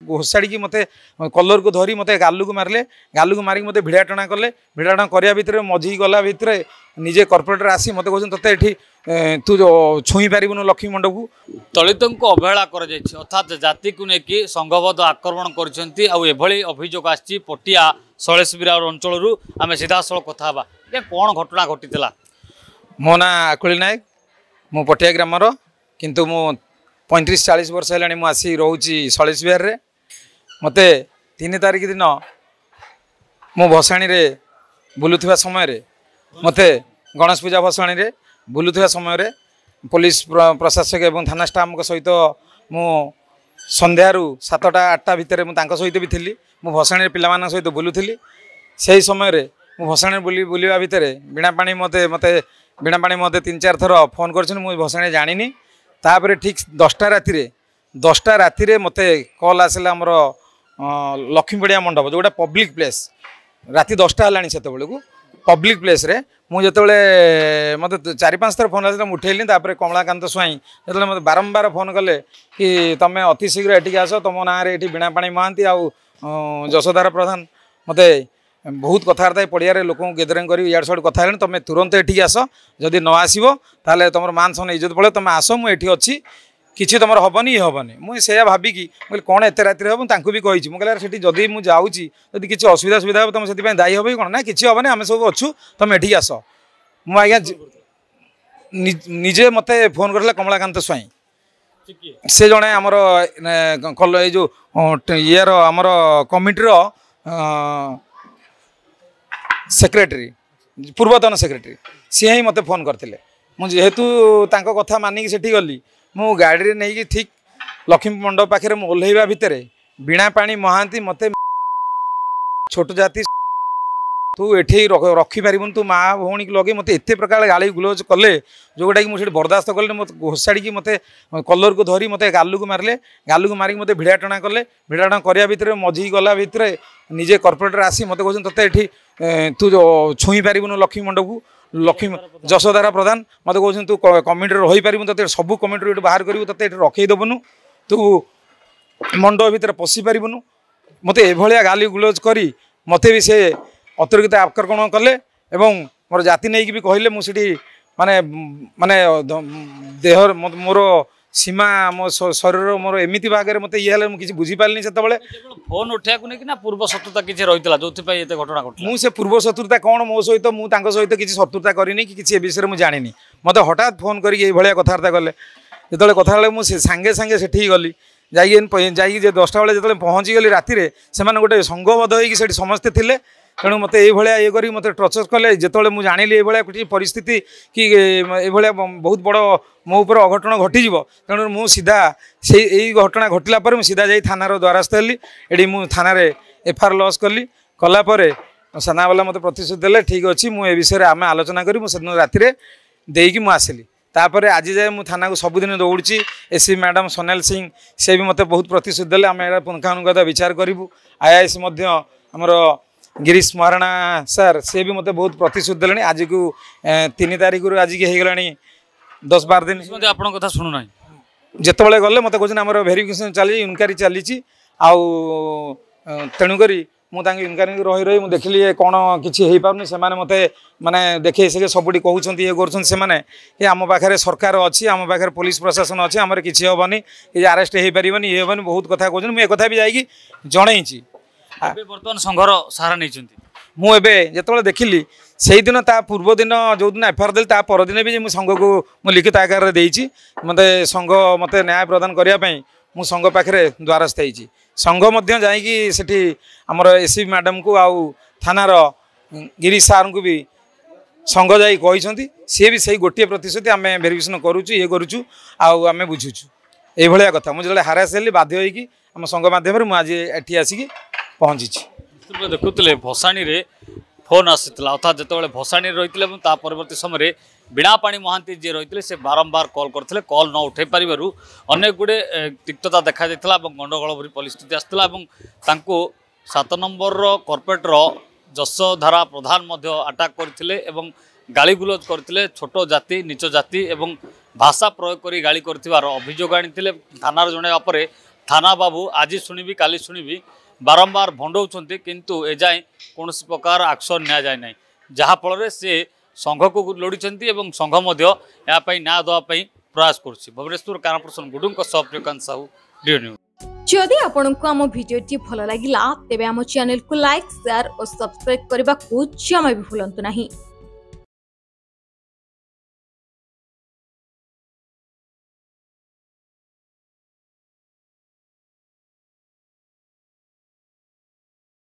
घोषाड़ी मत कलर को धरी मत गालू को मारे गालू को मारिक मत भिड़ा टणा कले भिड़ा टणा करने भितर मझी गला भितर निजे कॉर्पोरेटर आसी मत कहते ते तू छुई पारूनु लक्ष्मी मंडप को दलित को अवहेला अर्थात जाति को लेकिन संघबद्ध आक्रमण कर अभियोग आसी पटिया शैलेश बिरार अंचल आम सीधा सड़क कथा कौन घटना घटी मो ना आकुली नायक मु पटिया ग्रामर किंतु मु 35-40 वर्ष है आसी रोची शैलेश बिहार रे मत 3 तारिख दिन मो भसाणी रे बुलुवा समय मत गणेश पूजा भसाणी रे बुलुवा समय पुलिस प्रशासक एवं थाना स्टाफ सहित मु संध्यारू 7टा-8टा भितर मुझे सहित भी थी मु भसाणी पिला सहित बुलूली से समय मु भसाणी बुलवा भितर बीणा पानी मत बीणा पानी मत 3-4 थर फोन कर भसाणी जानी तापर ठीक 10टा राति मत कल आसला आमर लक्ष्मीपड़िया मंडप जोटा पब्लिक प्लेस राति 10टा है से को पब्लिक प्लेस रे मुझे मत 4-5 थर फोन आसा उठेली तापर कमलाकांत स्वाई जो मत बारंबार फोन कले कि तुम अति शीघ्र एटिक आस तुम ना बीणा पानी महांती आउ जशोधारा प्रधान मत बहुत कथबार्ता पड़िया लोक गेदरिंग कर इड सड़ कथा तुम तुरंत एटिक आस जदि न आसो ताले तुम मान सम्मान इज्जत पड़े तुम आस मुझे अच्छी किसी तुम हेनी ये हेनी मुझे भाविकी मुझे कौन एत राति हम भी कही मुझे जदि मुझे जाऊँगी जदि किसी असुविधा सुविधा हो तुम से दायी हम कौन ना किसी हेनी आम सब अच्छू तुम एटिक आस मु आज्ञा निजे मत फोन कर कमलाकांत स्वाई से जड़े आमर जो यार आमर कमिटर सेक्रेटरी पूर्वतन सेक्रेटरी सी ही मत फोन करते मुझेतु कथा मानिक सेठी गली मु गाड़ी नहीं कि ठीक लक्ष्मी मंडप पाखे ओह्लैवा भितर बीणा पानी महांती मत छोट जाति तू एठी रखिपारून तू माँ भौणी लगे मत एत प्रकार गाली गुलज कले जोटा कि मुझे बर्दास्त कले मत घोषाड़ी मत कलर को धरी मत गालू को मारे गालू को मारिक मत भिड़ा टणा कले भिड़ा टणा करने भितर मझी गला भितर निजे कॉर्पोरेटर आसी मत कहते ते तू छुई पारूनु लक्ष्मी मंडप को लक्ष्मी जशोधारा प्रधान मत कहते तू कमिटर रही पारू ते सब कमिटर बाहर करू ते रखईदेबुनु तू मंडप भितर पशि पारूनु मत एभलिया गाली गुलज करी मत भी से अतिरिक्त आक्रमण कले एवं मोर जाति नहीं भी कहले मुझे माने माने देह मोर सीमा मो शरीर मोर एमती भाग मत ये किसी बुझीपारे से फोन उठा ना पूर्व शत्रुता किसी रही जो घटना घट मुझे पूर्व शत्रुता कौन मो सहित मुझे सहित किसी शत्रुता करनी कि किसी विषय मुझे जानी मत हठात फोन करके कथबार्ता कले जो कथा मुझे सांगे सांगे से गली जा 10टा बेले जो पहुँची गली राति से गोटे संघबद्ध होती समस्ते थे तेणु मत ये कर मत टर्चर कले जो मुझे जानी ये परिस्थिति कि ये बहुत बड़ मो ऊपर अघटन घटी तेणु मुझे सीधा से यही घटना घटला सीधा जा थानार द्वारस्थ हेली ये मुझे थाना एफआईआर लॉस कली कलापर सेनावाला मत प्रतिश्रुति देले ठीक अच्छी मुझे विषय आम आलोचना करी मुझे राति देकी मुझे आसली तापर आज जाए मुझे थाना को सबुदिन दौड़ी एसपी मैडम सोनाल सिंह से भी मत बहुत प्रतिश्रुति देले आम पुंखानुगत विचार करूँ आईआईसी आमर गिरीश महाराणा सर से भी मत बहुत प्रतिश्रुति देले आज को 3 तारिख आज की हो गला 10-12 दिन आपन कथा शुणुना जिते गले मत कहते आम भेरिफिकेशन चली इनक्वारी चली तेणुक मुझे इनक्वारी रही रही मुझे देखिली कौन किसी हो पारनी से मत माने देखे से सबुटी कहते ये कर आम पाखे सरकार अच्छी आम पाखे पुलिस प्रशासन अच्छी आम किसी हेनी कि आरेस्ट हो पारनी ये हेनी बहुत कथा कहते मुझे कथा भी जाकि जनई बर्तमान संघर सहारा नहीं मुझे जो देखिली से दिन ता पूर्व दिन जो दिन एफआईआर देली ता परदिन भी मुझे संघ को मुझे लिखित आकार देती मत संघ मत न्याय प्रदान करने मु संघ पाखे द्वारस्थ होती संघ जाकि आमर एसपी मैडम को आउ थानार गिरीश सार को भी संघ जाई कहते सी भी सही गोटे प्रतिश्रुति आम भेरिफिकेशन करुचु ये करुचु आम बुझुचु ये कथा मुझे जो हारास हेली बाध्य होगी आम संघ मध्यम मुझे एटी आसिक पहुँची देखुले भसाणी रे फोन आसाला अर्थात जो भसाणी रही परवर्ती समय बीणा पाणी महांती जी रही से बारंबार कॉल करते कॉल न उठे पार अनेक गुड़े तिक्तता देखा गंडगोल भरी परिस्थिति आसाला 7 नंबर कॉर्पोरेटर जशोधारा प्रधान आटाक करते गाली गुलज करते छोट जाति नीच जाति एवं भाषा प्रयोग कर गाली कर अभियोग आनी थाना जन थाना बाबू आज शुणी काली शुणी बारंबार भंडाउछंती किंतु एजाए कौन प्रकार एक्शन निया जाए ना जहाँफल से संघ को लोड़ीचंती एवं संघ यापाई न्याय देवाई प्रयास करुच्ची। भुवनेश्वर कानप्रसन गुडू प्रियकांत साहू डीओ न्यूज। जदि आपंक आम भिडी भल लगा तेब आम चैनल को लाइक शेयर और सब्सक्राइब करने को जमा भी भूलु नहीं।